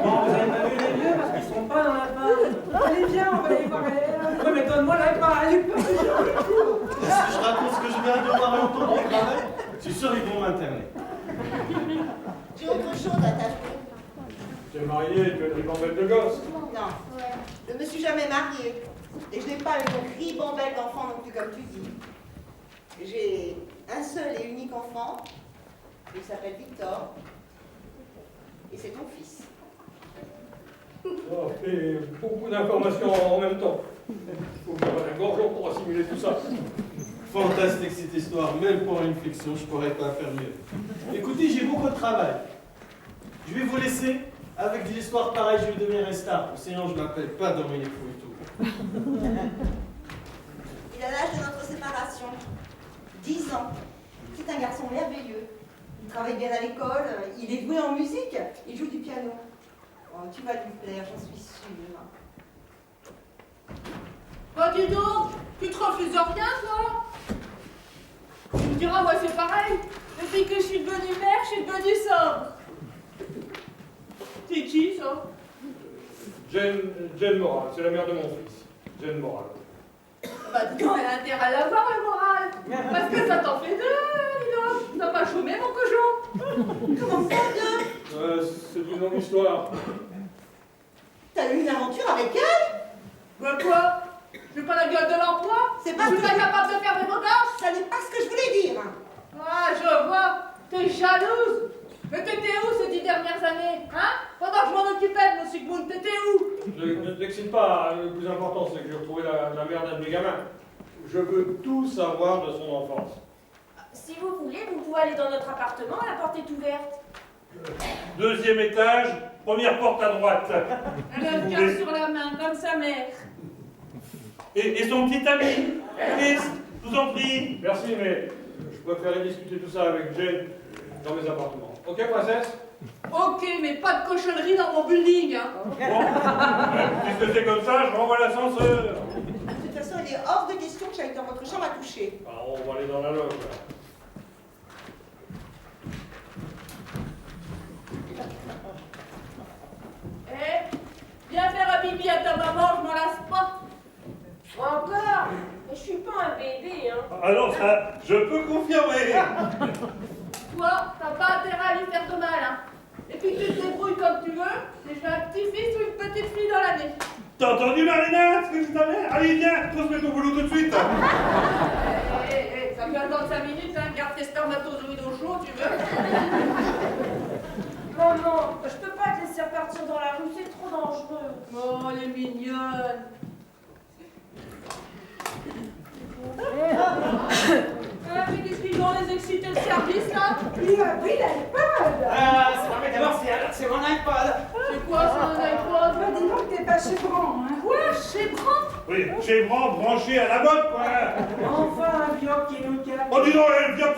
Bon, vous avez pas vu les vieux parce qu'ils sont pas dans la phase. Allez, viens, on va les voir. Ouais, mais donne-moi l'iPad. Allez, pas Si je raconte ce que je viens de voir et entendre au travail, c'est sûr ils vont m'interner. J'ai autre chose à t'ajouter. Tu es marié, tu as des bambelles de gosse. Non, je ne me suis jamais mariée. Et je n'ai pas une ribambelle d'enfants non plus, comme tu dis. J'ai un seul et unique enfant. Il s'appelle Victor. Et c'est ton fils. Ça fait beaucoup d'informations en même temps. Il faut que j'aille un gorgeon pour assimiler tout ça. Fantastique cette histoire, même pour une fiction, je pourrais pas faire mieux. Écoutez, j'ai beaucoup de travail. Je vais vous laisser avec des histoires pareilles, je vais devenir un star. Sinon, je m'appelle pas Dominique Fouettou. Il a l'âge de notre séparation. 10 ans. C'est un garçon merveilleux. Il travaille bien à l'école, il est doué en musique, il joue du piano. Oh, tu vas lui plaire, j'en suis sûre. Oh, dis donc, tu te refuses de rien, toi? Tu me diras, moi c'est pareil. Depuis que je suis devenue mère, je suis devenue sobre. C'est qui, ça? Jane Moral, c'est la mère de mon fils. Jane Moral. Bah, dis donc, elle a intérêt à l'avoir, le moral. Parce que ça t'en fait deux, dis donc. T'as pas chômé, mon cochon. Comment ça, deux? C'est une longue histoire. T'as eu une aventure avec elle? Bah quoi? J'ai pas la gueule de l'emploi? C'est pas Je suis ce pas que- capable de faire des bagages? Ça n'est pas ce que je voulais dire. Ah, je vois. T'es jalouse. Mais t'étais où ces 10 dernières années? Hein? Pendant que je m'en occupais de mon Sigmund, t'étais où? Ne t'excite pas, le plus important c'est que j'ai retrouvé la mère d'un de mes gamins. Je veux tout savoir de son enfance. Si vous voulez, vous pouvez aller dans notre appartement, la porte est ouverte. Deuxième étage, première porte à droite. Elle a le cœur sur la main, comme sa mère. Et son petit ami. Chris, je vous en prie. prie. Merci, mais je préférerais discuter tout ça avec Jane dans mes appartements. Ok, princesse? Ok, mais pas de cochonnerie dans mon building, hein. Bon, puisque c'est comme ça, je renvoie l'ascenseur. De toute façon, il est hors de question que j'aille dans votre chambre à coucher. Ah, on va aller dans la loge. Eh, viens faire un pipi à ta maman, je m'en lasse pas. Encore? Mais je suis pas un bébé, hein. Alors ça, je peux confirmer. Toi, t'as pas intérêt à lui faire de mal, hein. Et puis tu te débrouilles comme tu veux, et je veux un petit-fils ou une petite fille dans l'année. T'as entendu Marina, ce que dit ta mère? Allez, viens, faut se mettre au boulot tout de suite. Ça peut attendre 5 minutes, hein, garde tes spermatozoïdes au chaud, tu veux. Maman, je peux pas te laisser repartir dans la rue, c'est trop dangereux. Oh, elle est mignonne. Mais qu'est-ce qu'ils ont les excités de service, là? Il a pris l'iPad. C'est pas moi d'abord, c'est mon iPod. C'est quoi ça, un iPod? Bah, dis donc, t'es pas chez Bran, hein. Quoi? Chez Bran? Oui, chez Bran, branché à la botte, quoi. Enfin, un vieux qui nous calme. Oh, dis donc, elle vient,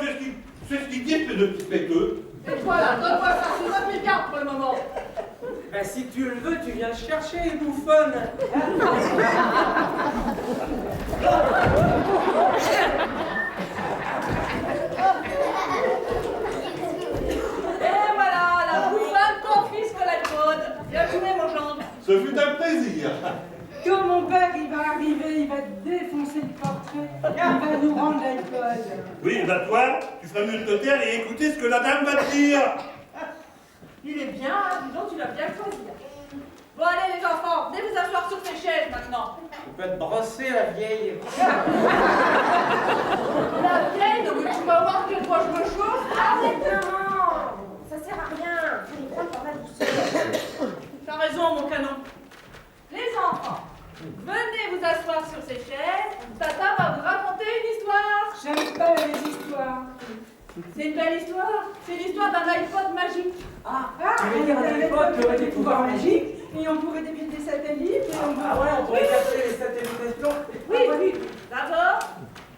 c'est ce qu'il dit, espèce de petit péteux. Et toi, là, donne-moi ça, c'est pas mes cartes pour le moment. Ben si tu le veux, tu viens le chercher, bouffonne. Et voilà, la bouffonne confisque l'iPod. Viens fumer, mon gendre. Ce fut un plaisir. Quand mon père il va arriver, il va défoncer le portrait, il va nous rendre l'iPod. Oui, bah toi, tu ferais mieux de te taire et écouter ce que la dame va te dire. Il est bien, hein, dis donc, tu l'as bien choisi. Bon, allez, les enfants, venez vous asseoir sur ces chaises maintenant. Tu peux te brosser, la vieille. La vieille, donc tu vas voir que moi je me chauffe. Arrête, maman. Ça sert à rien. Faut les prendre par la douceur. T'as raison, mon canon. Les enfants, venez vous asseoir sur ces chaises. Tata va vous raconter une histoire. J'aime pas les histoires. C'est une belle histoire. C'est l'histoire d'un iPod magique. Ah, Tu veux dire un iPod qui aurait des pouvoirs magiques? Et on pourrait dépiler des satellites, et on Ah ouais, on pourrait capter les satellites espions. Oui, oui. D'abord,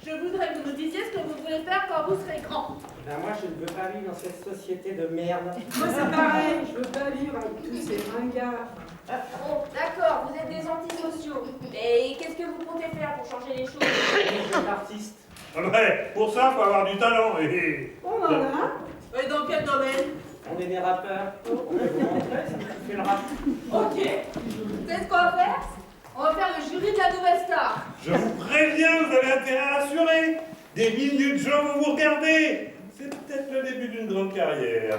je voudrais que vous nous disiez ce que vous voulez faire quand vous serez grand. Ben moi, je ne veux pas vivre dans cette société de merde. Moi c'est pareil, je veux pas vivre avec tous ces ringards. Bon, d'accord, vous êtes des antisociaux. Et qu'est-ce que vous comptez faire pour changer les choses? Je suis artiste. Ah ouais, pour ça, faut avoir du talent. On en a. Et dans quel domaine? On est des rappeurs. On va vous montrer si tu fais le rap. Ok. Vous savez ce qu'on va faire? On va faire le jury de la nouvelle star. Je vous préviens, vous avez intérêt à assurer. Des milliers de gens vont vous regarder. C'est peut-être le début d'une grande carrière.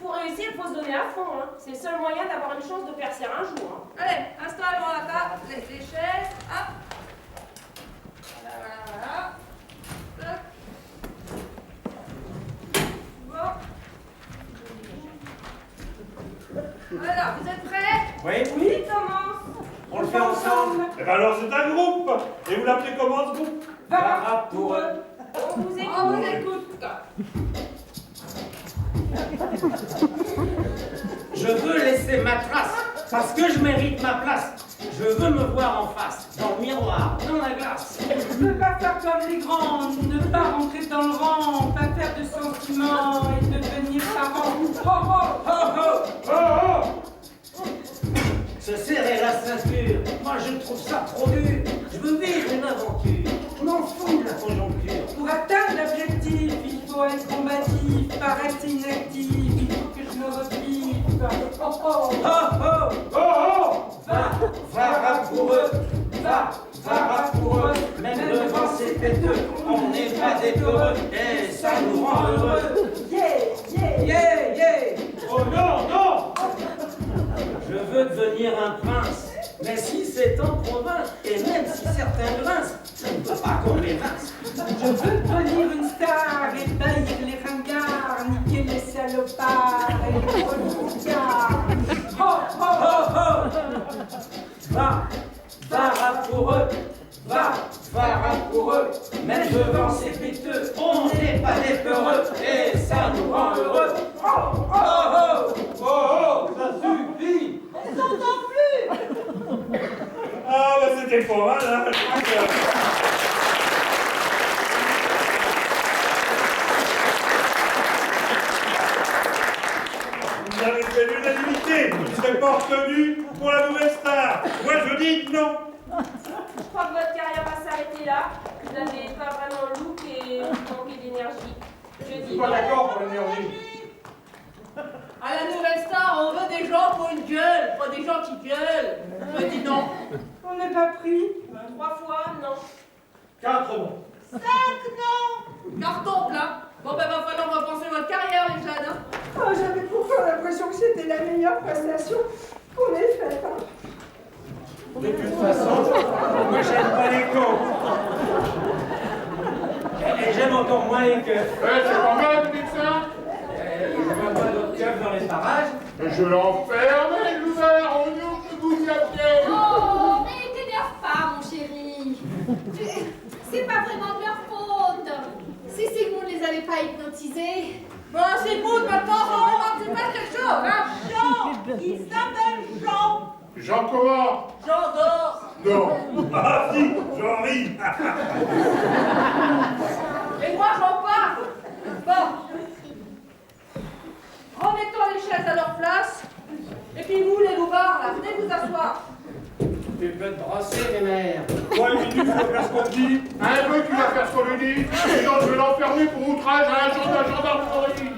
Pour réussir, il faut se donner à fond. Hein. C'est le seul moyen d'avoir une chance de percer un jour. Hein. Allez, installe-moi la table, les chaises, hop. Voilà. Hop. Bon. Voilà, vous êtes prêts? Oui, Oui, commence. on le fait ensemble. Eh ben alors c'est un groupe. Et vous l'appelez comment ce groupe? Rap pour eux. On vous écoute. On vous écoute. Je veux laisser ma trace, parce que je mérite ma place. Je veux me voir en face, dans le miroir, dans la glace. Ne pas faire comme les grands, ne pas rentrer dans le rang, pas faire de sentiments et devenir parent. Oh oh Oh oh, oh oh. Se serrer la ceinture, moi je trouve ça trop dur. Je veux vivre une aventure, je m'en fous de la conjoncture. Pour atteindre l'objectif, il faut être combatif, pas rester inactif, il faut que je me replie. Oh oh, Oh oh, oh oh. Va rap pour eux, va rap pour eux. Même devant ces péteux, on n'est pas des peureux, et ça nous rend heureux. yeah, yeah, Yeah, yeah. Oh non, non. Je veux devenir un prince, mais si c'est en province, et même si certains grincent, je ne veux pas qu'on les mince. Je veux devenir une star et bannir les ringards, niquer les salopards et les reliquards. Oh oh, Oh oh. Va rap pour eux, va rap pour eux. Même devant ces péteux, on n'est pas des peureux, et ça nous rend heureux. Oh oh oh. Oh oh, ça suffit. On s'entend plus. Ah bah c'était pas mal, hein. Je crois que- serait pas retenu pour la nouvelle star. Moi, je dis non. Je crois que votre carrière va s'arrêter là. Vous n'avez pas vraiment le look et vous manquez d'énergie. Je Je dis suis pas non. d'accord pour l'énergie. À la nouvelle star, on veut des gens qui ont une gueule, pas des gens qui gueulent. Je dis non. On n'est pas pris. 3 fois, non. 4 non. 5 non. Carton plein. Bon, ben, va falloir repenser votre carrière, les jeunes. Hein. Oh, j'avais pourtant l'impression que c'était la meilleure prestation qu'on ait faite. Hein. De toute façon, moi j'aime pas les cons. Et j'aime encore moins les keufs. C'est pas mal, vous dites ça? Je vois pas d'autres keufs dans les parages. Mais je l'enferme, les loueurs, on ouvre le goût de la pièce. Oh, mais t'énerve pas, mon chéri. C'est pas vraiment de leur faute. Si Sigmund les avait pas hypnotisés. Bon, c'est good, maintenant, on va voir, tu passes quelque chose, hein. Jean. Il s'appelle Jean. Jean comment? J'endors. Non. Ah si, j'en ris. Et moi, j'en parle. Bon. Remettons les chaises à leur place. Et puis vous, les loupards, là, venez vous asseoir. Tu peux te brosser, les mères. Moi, une minute, je vais faire ce qu'on te dit. Un peu, tu vas faire ce qu'on lui dit. Sinon, je vais l'enfermer pour outrage à l'agent de la gendarmerie.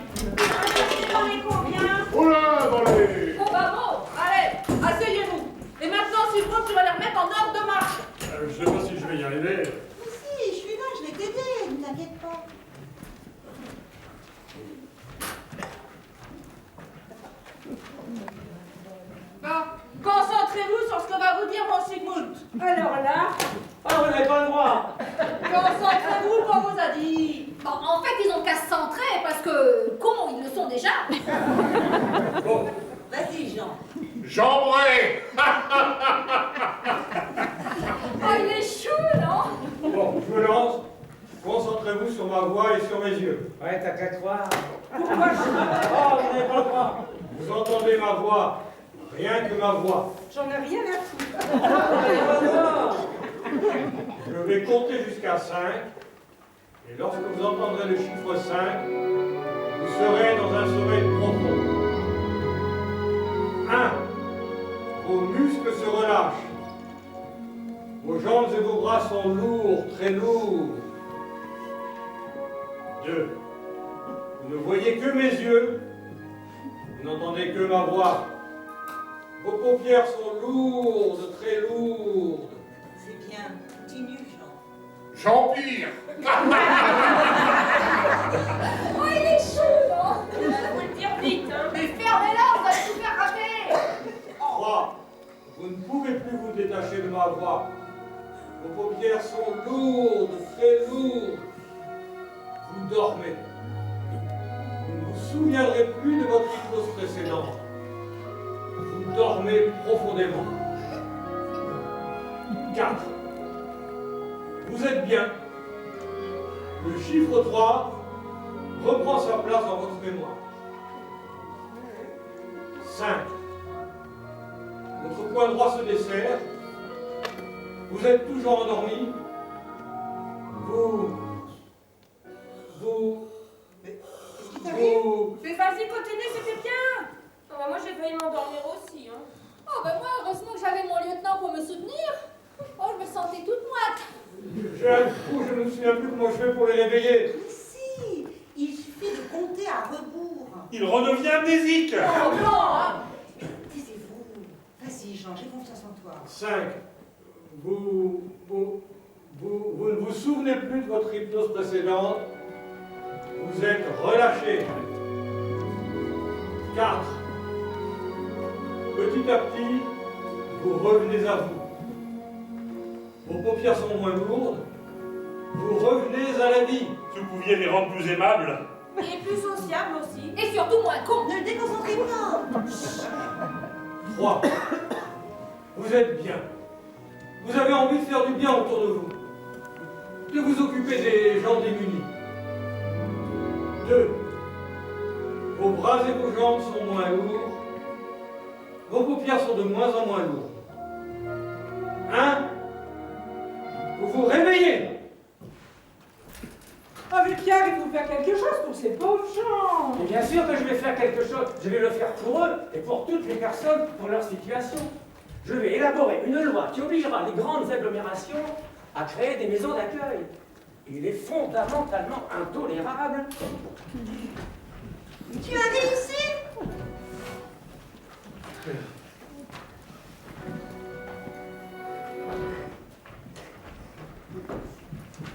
Dans les combien? Oula, dans les... Bon, bah bon, allez, asseyez-vous. Et maintenant, si vous, tu vas les remettre en ordre de marche. Je sais pas si je vais y arriver. Mais si, je suis là, je vais t'aider, ne t'inquiète pas. Bon, concentrez-vous sur ce que va vous dire mon Sigmund. Alors là, Ah, vous n'avez pas le droit. Concentrez-vous qu'on vous a dit. Bon, en fait, ils ont qu'à se centrer parce que cons, ils le sont déjà. Bon, Vas-y, Jean. Jambré. Oh, il est chou, non? bon, je me lance. Concentrez-vous sur ma voix et sur mes yeux. Ouais, t'as qu'à croire. pourquoi je... Oh, vous n'avez pas le droit. Vous entendez ma voix. Rien que ma voix. J'en ai rien à foutre. Je vais compter jusqu'à 5. Et lorsque vous entendrez le chiffre 5, vous serez dans un sommeil profond. 1. Vos muscles se relâchent. Vos jambes et vos bras sont lourds, très lourds. 2. Vous ne voyez que mes yeux. Vous n'entendez que ma voix. Vos paupières sont lourdes, très lourdes. C'est bien. Continue, Jean. J'empire. Oh, il est chou, non? Faut le dire vite, hein. Mais fermez-la, vous allez tout faire rater. 3. Vous ne pouvez plus vous détacher de ma voix. Vos paupières sont lourdes, très lourdes. Vous dormez. Vous ne vous souviendrez plus de votre hypnose précédente. Vous dormez profondément. 4. Vous êtes bien. Le chiffre 3 reprend sa place dans votre mémoire. 5. Votre poing droit se desserre. Vous êtes toujours endormi. Qu'est-ce qui t'arrive? Mais vas-y, continue, c'était bien. Non, bah, moi, j'ai failli m'endormir aussi, hein. Oh, ben moi, heureusement que j'avais mon lieutenant pour me soutenir. Oh, je me sentais toute moite. J'ai un trou, je ne me souviens plus comment je fais pour les réveiller. Mais si, il suffit de compter à rebours. Il redevient amnésique. Oh non, hein. Taisez-vous. Vas-y, Jean, j'ai confiance en toi. 5. Vous ne vous souvenez plus de votre hypnose précédente. Vous êtes relâché. 4. Petit à petit, vous revenez à vous. Vos paupières sont moins lourdes. Vous revenez à la vie. Si vous pouviez les rendre plus aimables. Et plus sociable aussi. Et surtout moins con. Ne le déconcentrez pas. 3. Vous êtes bien. Vous avez envie de faire du bien autour de vous. De vous occuper des gens démunis. 2. Vos bras et vos jambes sont moins lourds. Vos paupières sont de moins en moins lourdes. 1. Vous vous réveillez. Ah, mais Pierre, il faut faire quelque chose pour ces pauvres gens. Et bien sûr que je vais faire quelque chose. Je vais le faire pour eux et pour toutes les personnes pour leur situation. Je vais élaborer une loi qui obligera les grandes agglomérations à créer des maisons d'accueil. Il est fondamentalement intolérable. Tu as dit ici?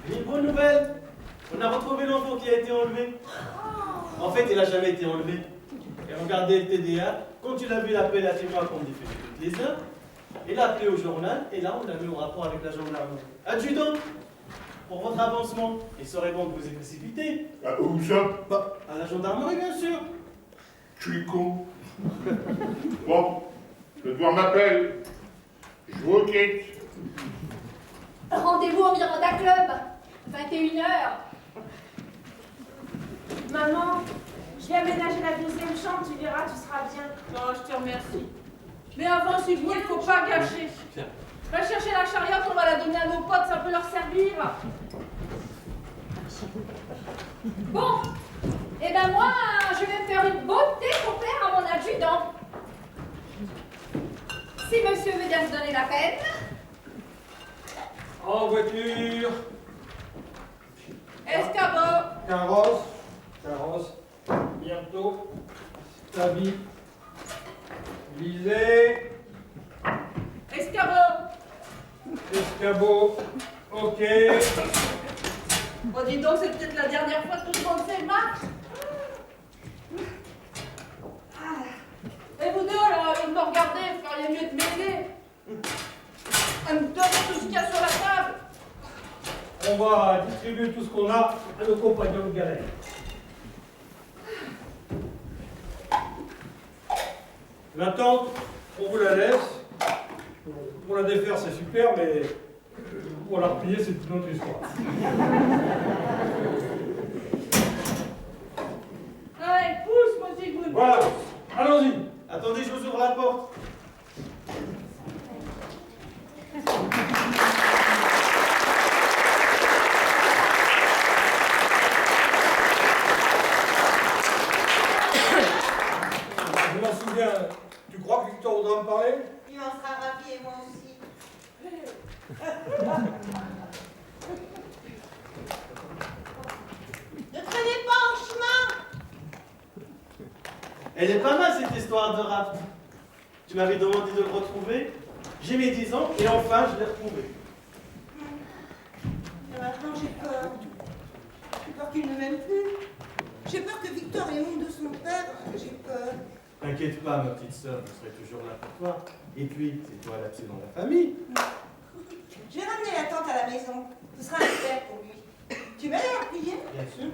Une bonne nouvelle. On a retrouvé l'enfant qui a été enlevé. En fait, il n'a jamais été enlevé. Et regardez le TDA. Quand il a vu l'appel à témoins qu'on diffusait toutes les heures, il a appelé au journal et là, on l'a mis au rapport avec la gendarmerie. Adjudant, pour votre avancement, il serait bon que vous ayez précipité. Où ça? Bah, à la gendarmerie, bien sûr. Je suis con. Bon, le devoir m'appelle. Je vous quitte. Rendez-vous au Miranda Club, 21h. Maman, je vais aménager la 12e chambre, tu verras, tu seras bien. Non, je te remercie. Mais avant, s'il faut, il ne faut pas gâcher. Va chercher la chariote, on va la donner à nos potes, ça peut leur servir. Bon, et ben moi, je vais me faire une beauté pour plaire à mon adjudant. Si monsieur veut bien me donner la peine. En voiture, Escabeau. carrosse, bientôt, tabi, lisez, Escabeau. escabeau, ok. Oh, dis donc, c'est peut-être la dernière fois que tout le monde fait le match. Et vous deux, là, au lieu de me regarder, vous feriez mieux de m'aider. À me donner tout ce qu'il y a sur la table. On va distribuer tout ce qu'on a à nos compagnons de galère. La tente, on vous la laisse. Pour la défaire, c'est super, mais pour la replier, c'est une autre histoire. Allez, pousse, moi aussi, vous. Voilà, allons-y. Attendez, je vous ouvre la porte. Je m'en souviens. Tu crois que Victor voudra me parler? Il en sera ravi et moi aussi. Ne traînez pas en chemin! Elle est pas mal cette histoire de rap. Tu m'avais demandé de le retrouver. J'ai mes 10 ans et enfin je l'ai retrouvé. Et maintenant j'ai peur. J'ai peur qu'il ne m'aime plus. J'ai peur que Victor ait honte de son père. J'ai peur. T'inquiète pas, ma petite sœur, je serai toujours là pour toi. Et puis, c'est toi là-dessus dans la famille. Je vais ramener la tante à la maison. Ce sera un père pour lui. Tu vas aller la plier? Bien sûr.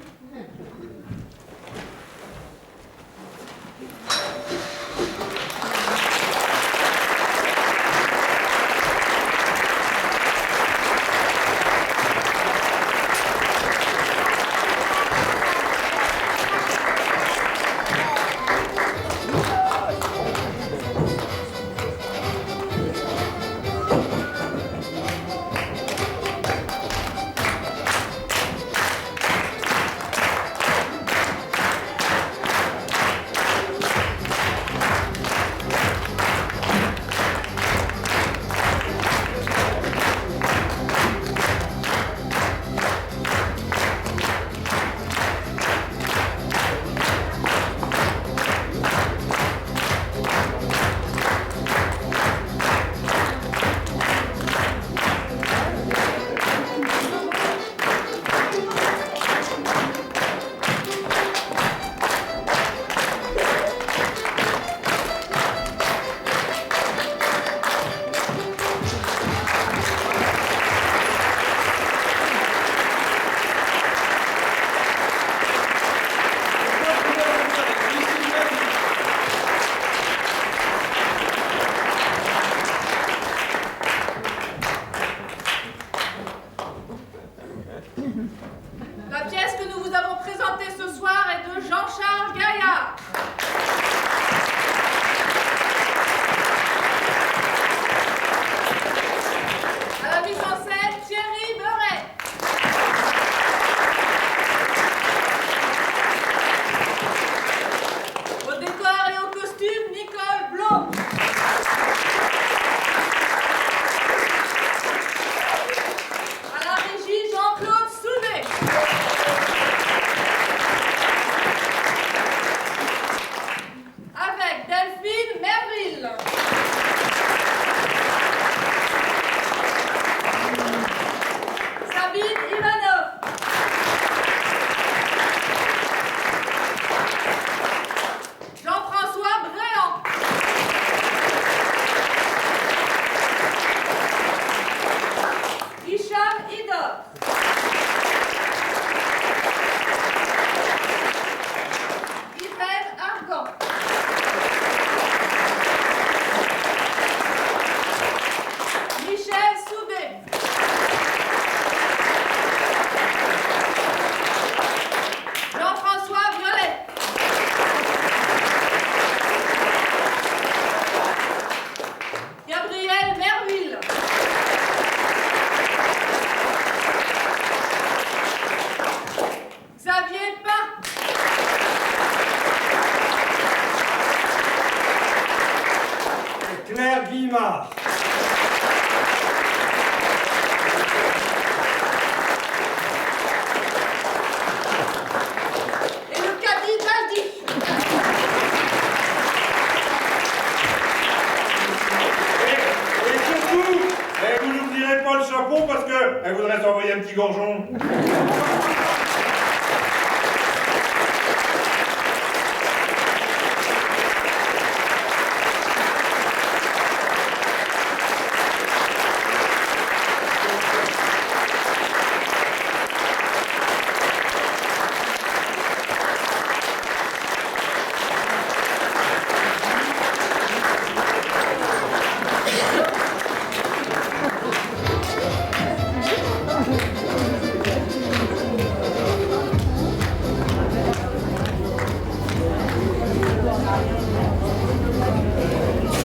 La pièce que nous vous avons présentée ce soir est de Jean-Charles Gaillard.